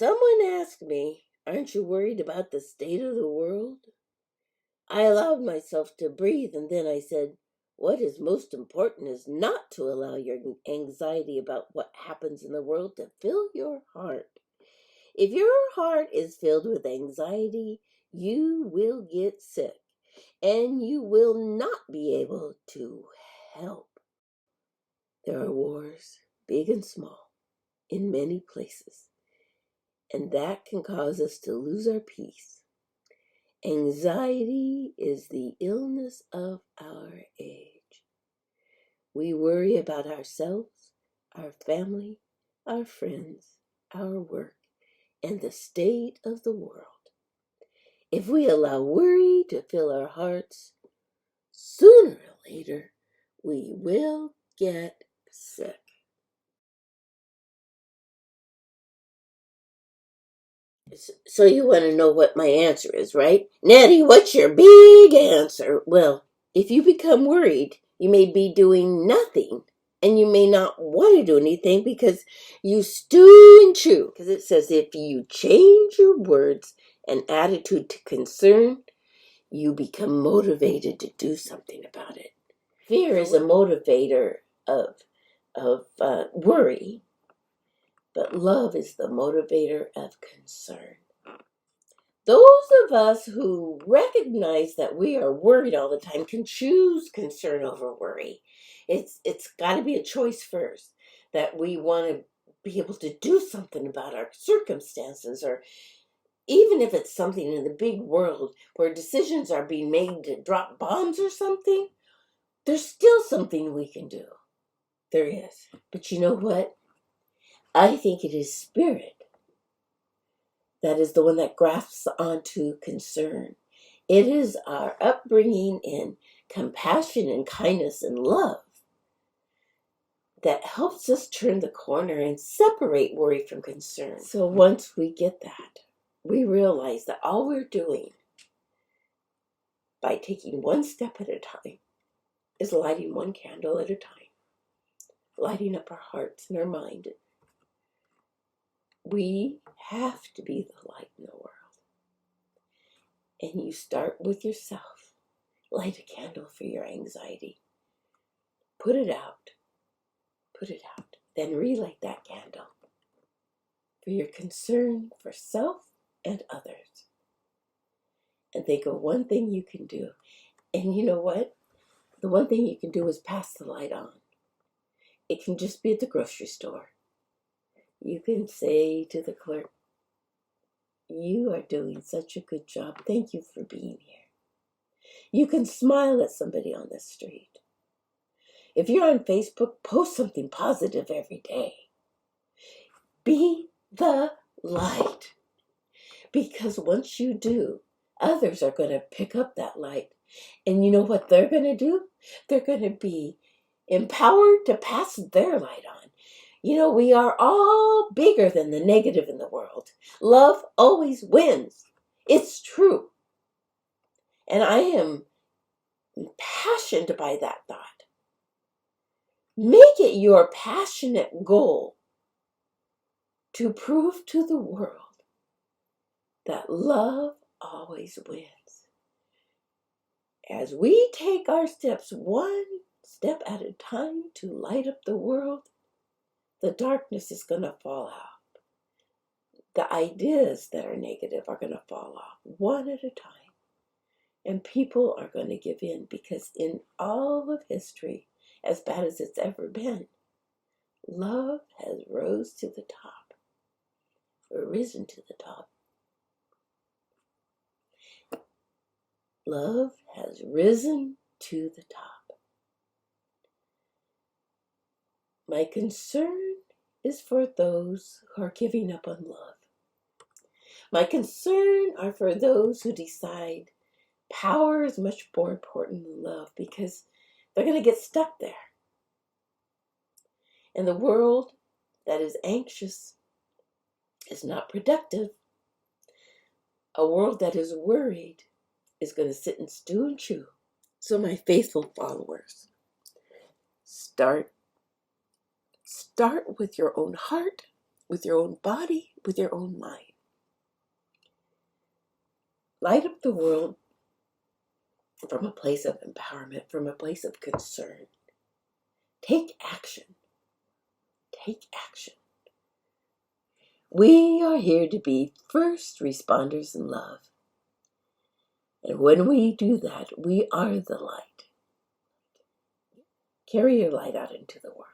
Someone asked me, "Aren't you worried about the state of the world?" I allowed myself to breathe, and then I said, "What is most important is not to allow your anxiety about what happens in the world to fill your heart. If your heart is filled with anxiety, you will get sick, and you will not be able to help." There are wars, big and small, in many places, and that can cause us to lose our peace. Anxiety is the illness of our age. We worry about ourselves, our family, our friends, our work, and the state of the world. If we allow worry to fill our hearts, sooner or later we will get sick. So you want to know what my answer is, right? Nettie, what's your big answer? Well, if you become worried, you may be doing nothing, and you may not want to do anything because you stew and chew. Because it says if you change your words and attitude to concern, you become motivated to do something about it. Fear is a motivator of worry, but love is the motivator of concern. Those of us who recognize that we are worried all the time can choose concern over worry. It's got to be a choice first, that we want to be able to do something about our circumstances, or even if it's something in the big world where decisions are being made to drop bombs or something, there's still something we can do. There is. But you know what? I think it is spirit that is the one that grasps onto concern. It is our upbringing in compassion and kindness and love that helps us turn the corner and separate worry from concern. So once we get that, we realize that all we're doing by taking one step at a time is lighting one candle at a time, lighting up our hearts and our mind. We have to be the light in the world. And you start with yourself. Light a candle for your anxiety. Put it out. Put it out. Then relight that candle for your concern for self and others. And think of one thing you can do. And you know what? The one thing you can do is pass the light on. It can just be at the grocery store. You can say to the clerk, "You are doing such a good job. Thank you for being here." You can smile at somebody on the street. If you're on Facebook, post something positive every day. Be the light. Because once you do, others are going to pick up that light. And you know what they're going to do? They're going to be empowered to pass their light on. You know, we are all bigger than the negative in the world. Love always wins. It's true. And I am impassioned by that thought. Make it your passionate goal to prove to the world that love always wins. As we take our steps one step at a time to light up the world, the darkness is going to fall out. The ideas that are negative are going to fall off one at a time. And people are going to give in, because in all of history, as bad as it's ever been, love has rose to the top, or risen to the top. Love has risen to the top. My concern is for those who are giving up on love. My concern are for those who decide power is much more important than love, because they're going to get stuck there. And the world that is anxious is not productive. A world that is worried is going to sit and stew and chew. So my faithful followers, start with your own heart with your own body, with your own mind. Light up the world from a place of empowerment, from a place of concern. Take action. Take action. We are here to be first responders in love. And when we do that, we are the light. Carry your light out into the world.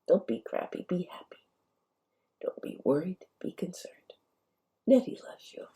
Don't be crappy, be happy. Don't be worried, be concerned. Nettie loves you.